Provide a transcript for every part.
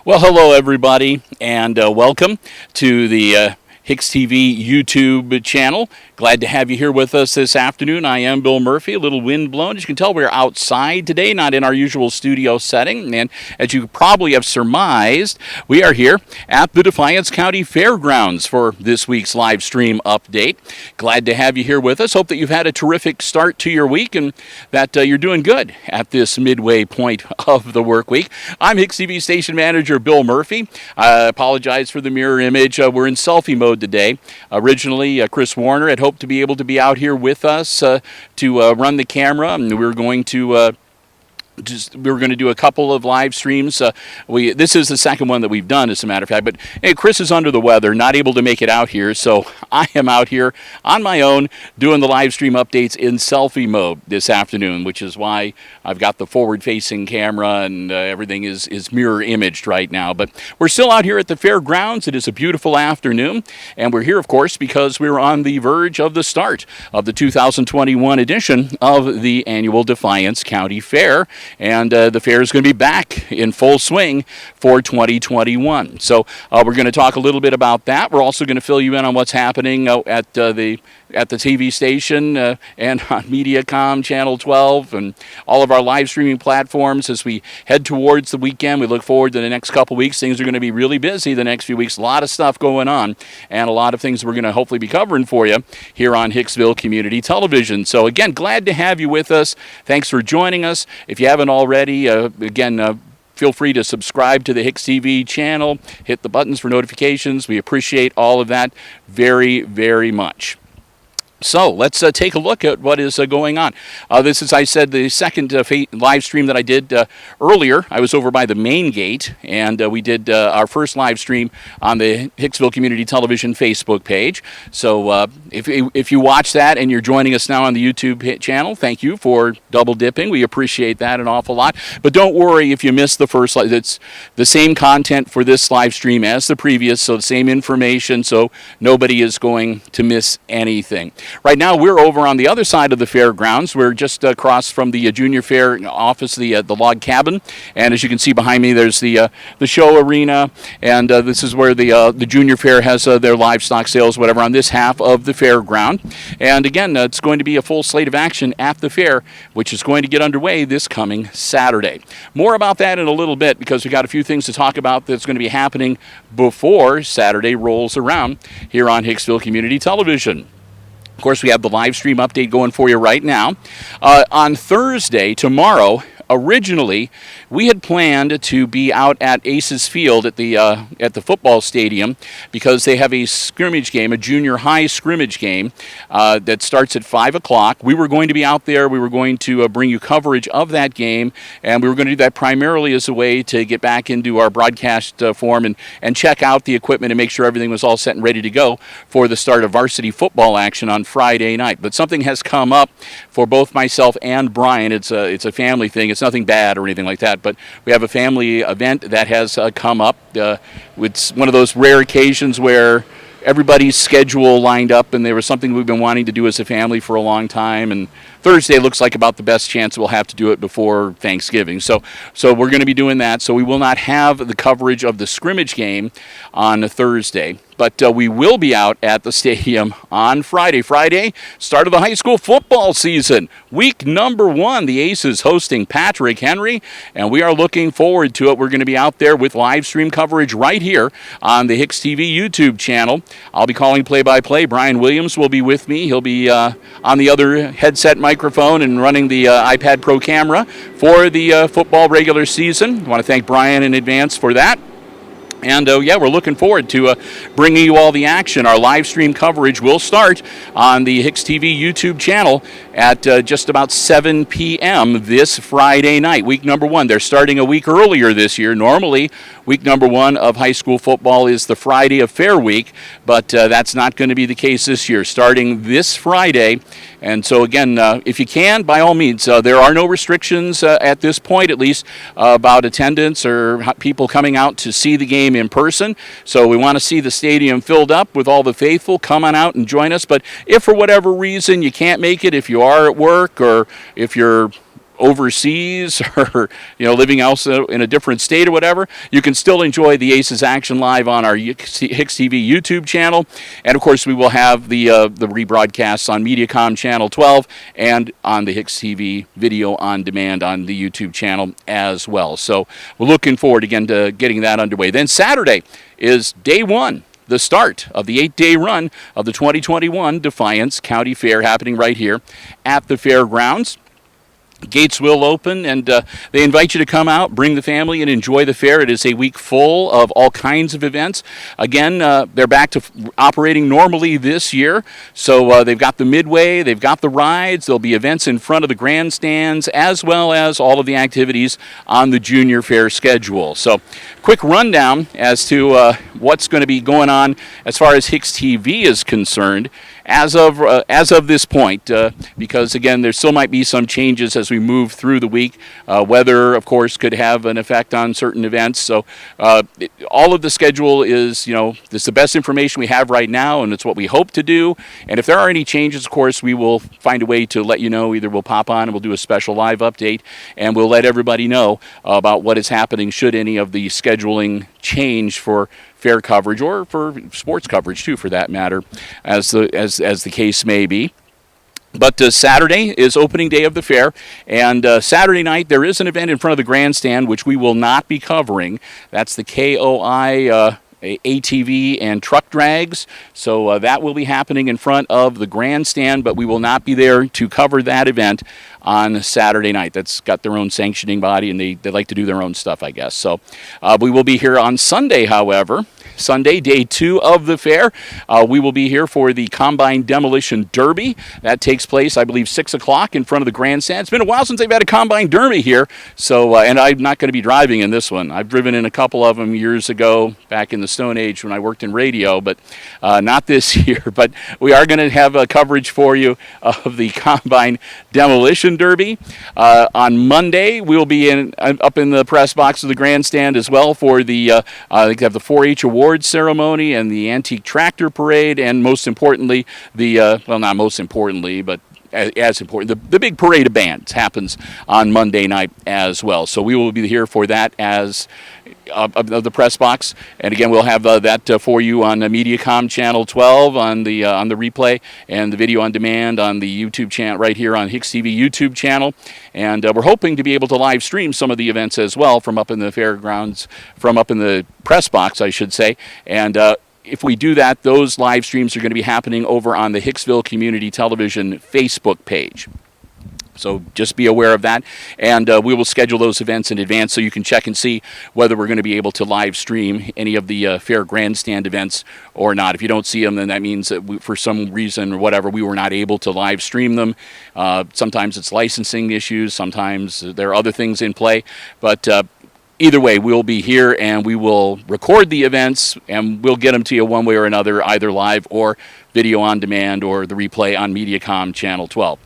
Well, hello, everybody, and welcome to the HIX-TV YouTube channel. Glad to have you here with us this afternoon. I am Bill Murphy, a little wind blown. As you can tell, we're outside today, not in our usual studio setting. And as you probably have surmised, we are here at the Defiance County Fairgrounds for this week's live stream update. Glad to have you here with us. Hope that you've had a terrific start to your week and that you're doing good at this midway point of the work week. I'm HIX-TV station manager Bill Murphy. I apologize for the mirror image. We're in selfie mode today. Originally, Chris Warner had hoped to be able to be out here with us to run the camera, and we were going to do a couple of live streams. This is the second one that we've done, as a matter of fact. But hey, Chris is under the weather, not able to make it out here, so I am out here on my own doing the live stream updates in selfie mode this afternoon, which is why I've got the forward-facing camera and everything is mirror imaged right now. But we're still out here at the fairgrounds. It is a beautiful afternoon, and we're here, of course, because we're on the verge of the start of the 2021 edition of the annual Defiance County Fair. And the fair is going to be back in full swing for 2021. So we're going to talk a little bit about that. We're also going to fill you in on what's happening at the TV station and on MediaCom Channel 12 and all of our live streaming platforms as we head towards the weekend. We look forward to the next couple weeks. Things are going to be really busy the next few weeks. A lot of stuff going on and a lot of things we're going to hopefully be covering for you here on Hicksville Community Television. So again, glad to have you with us. Thanks for joining us. If you haven't already, feel free to subscribe to the HIX-TV channel. Hit the buttons for notifications. We appreciate all of that very, very much. So let's take a look at what is going on. This is, I said, the second live stream that I did earlier. I was over by the main gate, and we did our first live stream on the Hicksville Community Television Facebook page. So if you watch that and you're joining us now on the YouTube channel, thank you for double dipping. We appreciate that an awful lot. But don't worry if you missed the first live. It's the same content for this live stream as the previous, so the same information, so nobody is going to miss anything. Right now, we're over on the other side of the fairgrounds. We're just across from the Junior Fair office, the log cabin. And as you can see behind me, there's the show arena. And this is where the Junior Fair has their livestock sales, whatever, on this half of the fairground. And again, it's going to be a full slate of action at the fair, which is going to get underway this coming Saturday. More about that in a little bit because we've got a few things to talk about that's going to be happening before Saturday rolls around here on Hicksville Community Television. Of course, we have the live stream update going for you right now. On Thursday, tomorrow, originally, we had planned to be out at Aces Field at the football stadium because they have a scrimmage game, a junior high scrimmage game that starts at 5 o'clock. We were going to be out there. We were going to bring you coverage of that game, and we were going to do that primarily as a way to get back into our broadcast form and check out the equipment and make sure everything was all set and ready to go for the start of varsity football action on Friday night. But something has come up for both myself and Brian. It's a family thing. It's nothing bad or anything like that, but we have a family event that has come up. It's one of those rare occasions where everybody's schedule lined up, and there was something we've been wanting to do as a family for a long time, and Thursday looks like about the best chance we'll have to do it before Thanksgiving. So we're going to be doing that. So we will not have the coverage of the scrimmage game on Thursday. But we will be out at the stadium on Friday. Friday, start of the high school football season. Week number 1, the Aces hosting Patrick Henry, and we are looking forward to it. We're going to be out there with live stream coverage right here on the HIX-TV YouTube channel. I'll be calling play-by-play. Brian Williams will be with me. He'll be on the other headset microphone and running the iPad Pro camera for the football regular season. I want to thank Brian in advance for that. And, we're looking forward to bringing you all the action. Our live stream coverage will start on the HIX-TV YouTube channel at just about 7 p.m. this Friday night, week number 1. They're starting a week earlier this year. Normally, week number 1 of high school football is the Friday of Fair Week, but that's not going to be the case this year, starting this Friday. And so, again, if you can, by all means, there are no restrictions at this point, at least, about attendance or people coming out to see the game in person. So we want to see the stadium filled up with all the faithful. Come on out and join us. But if for whatever reason you can't make it, if you are at work or if you're overseas or living also in a different state or whatever, you can still enjoy the Aces action live on our HIX-TV YouTube channel. And of course, we will have the rebroadcasts on Mediacom Channel 12 and on the HIX-TV video on demand on the YouTube channel as well. So we're looking forward again to getting that underway. Then Saturday is day one, the start of the 8-day run of the 2021 Defiance County Fair, happening right here at the fairgrounds. Gates will open, and they invite you to come out, bring the family, and enjoy the fair. It is a week full of all kinds of events. Again, they're back to operating normally this year, so they've got the midway, they've got the rides, there'll be events in front of the grandstands, as well as all of the activities on the junior fair schedule. So, quick rundown as to what's going to be going on as far as HIX-TV is concerned as of this point, because again, there still might be some changes as we move through the week. Weather, of course, could have an effect on certain events. So all of the schedule is, this is the best information we have right now, and it's what we hope to do. And if there are any changes, of course, we will find a way to let you know. Either we'll pop on and we'll do a special live update, and we'll let everybody know about what is happening should any of the scheduling change for fair coverage, or for sports coverage too, for that matter, as the case may be. But Saturday is opening day of the fair, and Saturday night there is an event in front of the grandstand which we will not be covering. That's the KOI ATV and truck drags. So that will be happening in front of the grandstand, but we will not be there to cover that event on Saturday night. That's got their own sanctioning body, and they like to do their own stuff, I guess. So we will be here on Sunday, however. Sunday, day 2 of the fair. We will be here for the Combine Demolition Derby. That takes place, I believe, 6 o'clock in front of the grandstand. It's been a while since they've had a Combine Derby here, so and I'm not going to be driving in this one. I've driven in a couple of them years ago, back in the Stone Age when I worked in radio, but not this year. But we are going to have coverage for you of the Combine Demolition Derby. On Monday, we'll be up in the press box of the grandstand as well for the they have the 4-H Awards ceremony and the Antique Tractor Parade, and most importantly, the well, not most importantly, but as important, the big parade of bands happens on Monday night as well. So we will be here for that as of the press box, and again, we'll have that for you on Mediacom Channel 12 on the replay, and the video on demand on the YouTube channel right here on HIX-TV YouTube channel. And we're hoping to be able to live stream some of the events as well from up in the fairgrounds, from up in the press box, I should say. And if we do that, those live streams are going to be happening over on the Hicksville Community Television Facebook page. So just be aware of that, and we will schedule those events in advance so you can check and see whether we're going to be able to live stream any of the fair grandstand events or not. If you don't see them, then that means that for some reason or whatever, we were not able to live stream them. Sometimes it's licensing issues, sometimes there are other things in play, but either way, we'll be here and we will record the events, and we'll get them to you one way or another, either live or video on demand, or the replay on Mediacom Channel 12.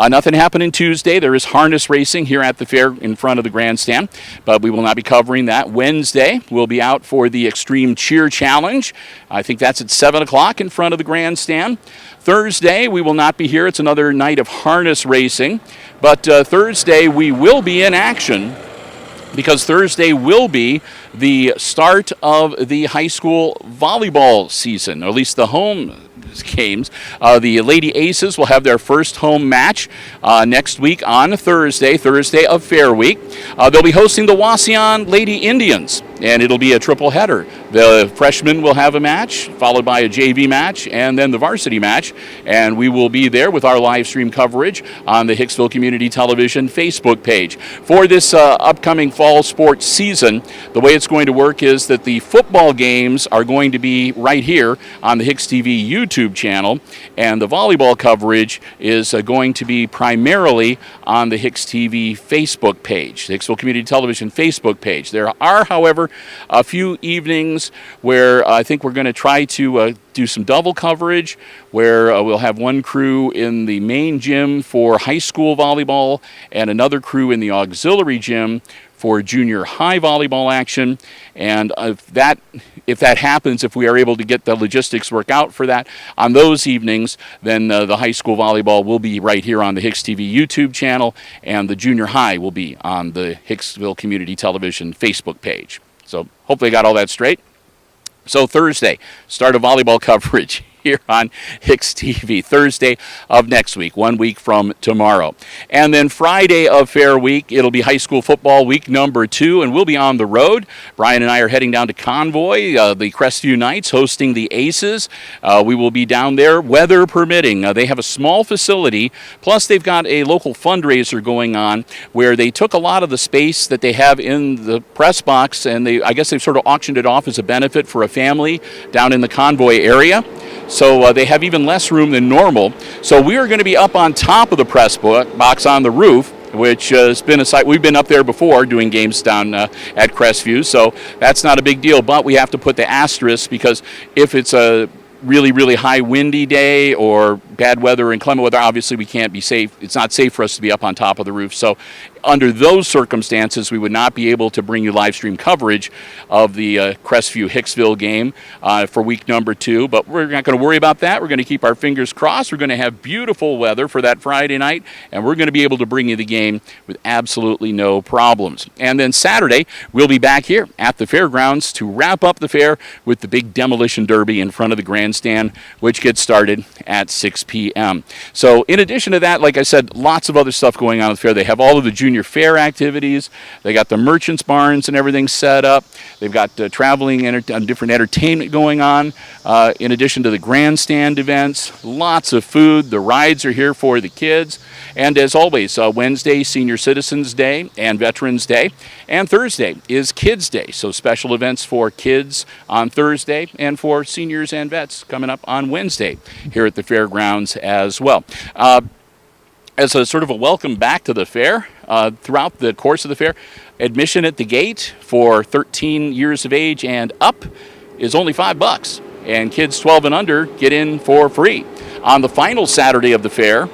Nothing happening Tuesday. There is harness racing here at the fair in front of the grandstand, but we will not be covering that. Wednesday, we'll be out for the Extreme Cheer Challenge. I think that's at 7 o'clock in front of the grandstand. Thursday, we will not be here. It's another night of harness racing, but Thursday we will be in action, because Thursday will be the start of the high school volleyball season, or at least the home games. The Lady Aces will have their first home match next week on Thursday of Fair Week. They'll be hosting the Wauseon Lady Indians, and it'll be a triple header. The freshmen will have a match, followed by a JV match, and then the varsity match, and we will be there with our live stream coverage on the Hicksville Community Television Facebook page. For this upcoming fall sports season, the way it's going to work is that the football games are going to be right here on the HIX-TV YouTube channel, and the volleyball coverage is going to be primarily on the HIX-TV Facebook page, the Hicksville Community Television Facebook page. There are, however, a few evenings where I think we're going to try to do some double coverage, where we'll have one crew in the main gym for high school volleyball and another crew in the auxiliary gym for junior high volleyball action. And if that happens, if we are able to get the logistics work out for that on those evenings, then the high school volleyball will be right here on the HIX-TV YouTube channel, and the junior high will be on the Hicksville Community Television Facebook page. So hopefully I got all that straight. So Thursday, start of volleyball coverage here on HIX-TV, Thursday of next week, 1 week from tomorrow. And then Friday of Fair Week, it'll be high school football week number 2, and we'll be on the road. Brian and I are heading down to Convoy, the Crestview Knights hosting the Aces. We will be down there, weather permitting. They have a small facility, plus they've got a local fundraiser going on where they took a lot of the space that they have in the press box, and I guess they've sort of auctioned it off as a benefit for a family down in the Convoy area. So they have even less room than normal. So we are going to be up on top of the press box on the roof, which has been a site. We've been up there before doing games down at Crestview, so that's not a big deal. But we have to put the asterisk, because if it's a really, really high windy day or bad weather and inclement weather, obviously we can't be safe. It's not safe for us to be up on top of the roof. So under those circumstances, we would not be able to bring you live stream coverage of the Crestview-Hicksville game for week number 2. But we're not going to worry about that. We're going to keep our fingers crossed. We're going to have beautiful weather for that Friday night, and we're going to be able to bring you the game with absolutely no problems. And then Saturday, we'll be back here at the fairgrounds to wrap up the fair with the big demolition derby in front of the grandstand, which gets started at 6 p.m. So in addition to that, like I said, lots of other stuff going on at the fair. They have all of the junior fair activities. They got the merchants barns and everything set up. They've got traveling and different entertainment going on. In addition to the grandstand events, lots of food. The rides are here for the kids. And as always, Wednesday, Senior Citizens Day and Veterans Day. And Thursday is Kids Day. So special events for kids on Thursday and for seniors and vets coming up on Wednesday here at the fairgrounds as well. As a sort of a welcome back to the fair, throughout the course of the fair, admission at the gate for 13 years of age and up is only $5, and kids 12 and under get in for free. On the final Saturday of the fair,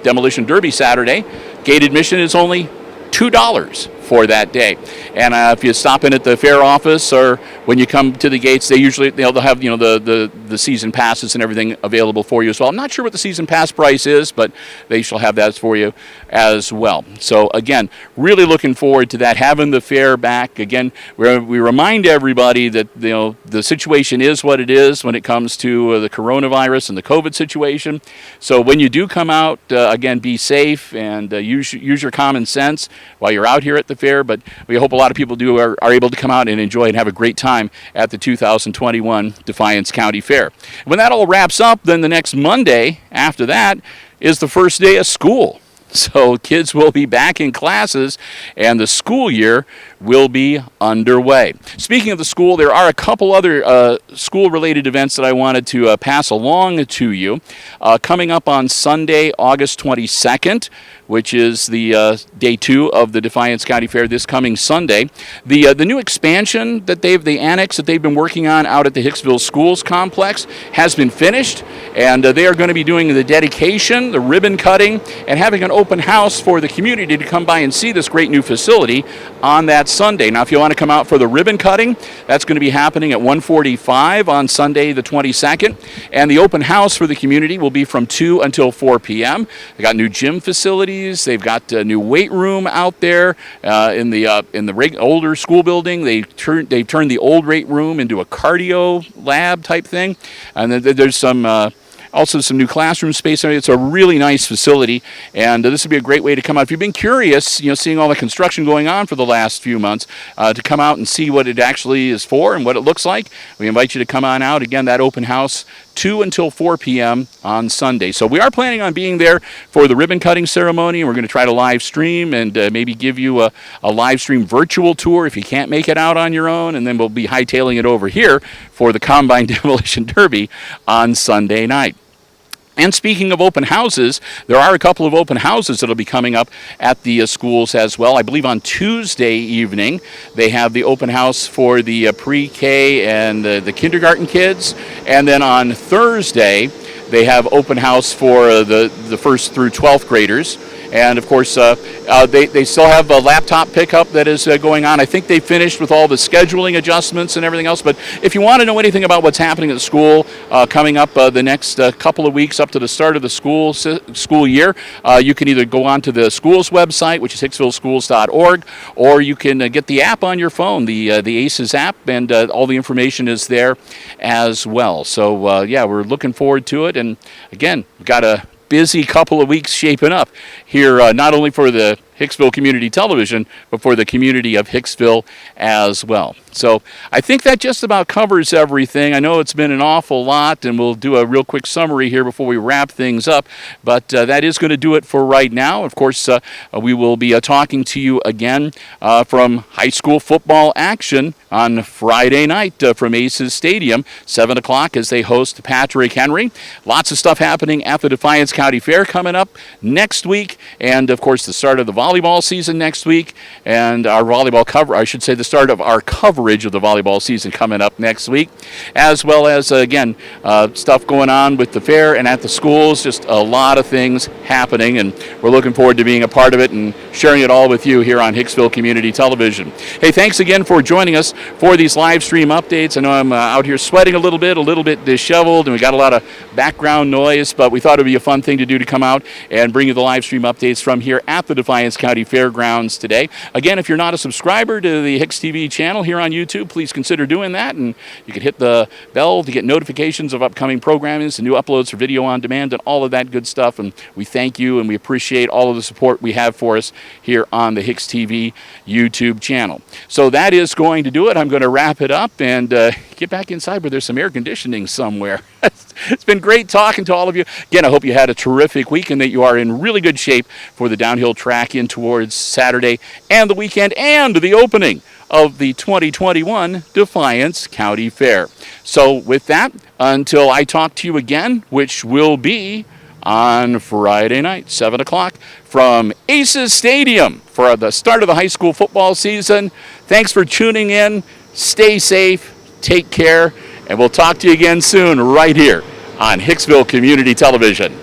Demolition Derby Saturday, gate admission is only $2 for that day. And if you stop in at the fair office or when you come to the gates, they'll have the season passes and everything available for you as well. I'm not sure what the season pass price is, but they shall have that for you as well. So again, really looking forward to that, having the fair back. Again, we remind everybody that the situation is what it is when it comes to the coronavirus and the COVID situation. So when you do come out, again, be safe and use your common sense while you're out here at the fair. But we hope a lot of people are able to come out and enjoy and have a great time at the 2021 Defiance County Fair. When that all wraps up, then the next Monday after that is the first day of school. So kids will be back in classes, and the school year will be underway. Speaking of the school, there are a couple other school-related events that I wanted to pass along to you. Coming up on Sunday, August 22nd, which is the day 2 of the Defiance County Fair this coming Sunday. The new expansion that the annex that they've been working on out at the Hicksville Schools Complex has been finished, and they are going to be doing the dedication, the ribbon cutting, and having an open house for the community to come by and see this great new facility on that Sunday. Now, if you want to come out for the ribbon cutting, that's going to be happening at 1:45 on Sunday the 22nd, and the open house for the community will be from 2 until 4 p.m. They got new gym facilities. They've got a new weight room out there in the older school building. They've turned the old weight room into a cardio lab type thing, and then there's also some new classroom space. It's a really nice facility, and this would be a great way to come out. If you've been curious, seeing all the construction going on for the last few months, to come out and see what it actually is for and what it looks like, we invite you to come on out. Again, that open house, 2 until 4 p.m. on Sunday. So we are planning on being there for the ribbon cutting ceremony, and we're going to try to live stream and maybe give you a live stream virtual tour if you can't make it out on your own, and then we'll be hightailing it over here for the Combine Demolition Derby on Sunday night. And speaking of open houses, there are a couple of open houses that will be coming up at the schools as well. I believe on Tuesday evening, they have the open house for the pre-K and the kindergarten kids. And then on Thursday, they have open house for the 1st through 12th graders. And of course, they still have a laptop pickup that is going on. I think they finished with all the scheduling adjustments and everything else. But if you want to know anything about what's happening at the school coming up the next couple of weeks up to the start of the school year, you can either go on to the school's website, which is hicksvilleschools.org, or you can get the app on your phone, the ACES app, and all the information is there as well. So, yeah, we're looking forward to it. And, again, we've got a busy couple of weeks shaping up here, not only for the Hicksville Community Television, but for the community of Hicksville as well. So I think that just about covers everything. I know it's been an awful lot, and we'll do a real quick summary here before we wrap things up, but that is going to do it for right now. Of course, we will be talking to you again from high school football action on Friday night from ACES Stadium, 7 o'clock as they host Patrick Henry. Lots of stuff happening at the Defiance County Fair coming up next week, and of course the start of the volleyball season next week, and our volleyball cover, I should say the start of our coverage of the volleyball season coming up next week, as well as, again, stuff going on with the fair and at the schools, just a lot of things happening, and we're looking forward to being a part of it and sharing it all with you here on Hicksville Community Television. Hey, thanks again for joining us for these live stream updates. I know I'm out here sweating a little bit disheveled, and we got a lot of background noise, but we thought it would be a fun thing to do to come out and bring you the live stream updates from here at the Defiance County Fairgrounds today. Again, if you're not a subscriber to the HIX-TV channel here on YouTube, please consider doing that, and you can hit the bell to get notifications of upcoming programming and new uploads for video on demand and all of that good stuff. And we thank you, and we appreciate all of the support we have for us here on the HIX-TV YouTube channel. So that is going to do it. I'm going to wrap it up and get back inside where there's some air conditioning somewhere. It's been great talking to all of you. Again, I hope you had a terrific week and that you are in really good shape for the downhill track in towards Saturday and the weekend and the opening of the 2021 Defiance County Fair. So with that, until I talk to you again, which will be on Friday night, 7 o'clock, from ACES Stadium for the start of the high school football season. Thanks for tuning in. Stay safe. Take care. And we'll talk to you again soon right here on Hicksville Community Television.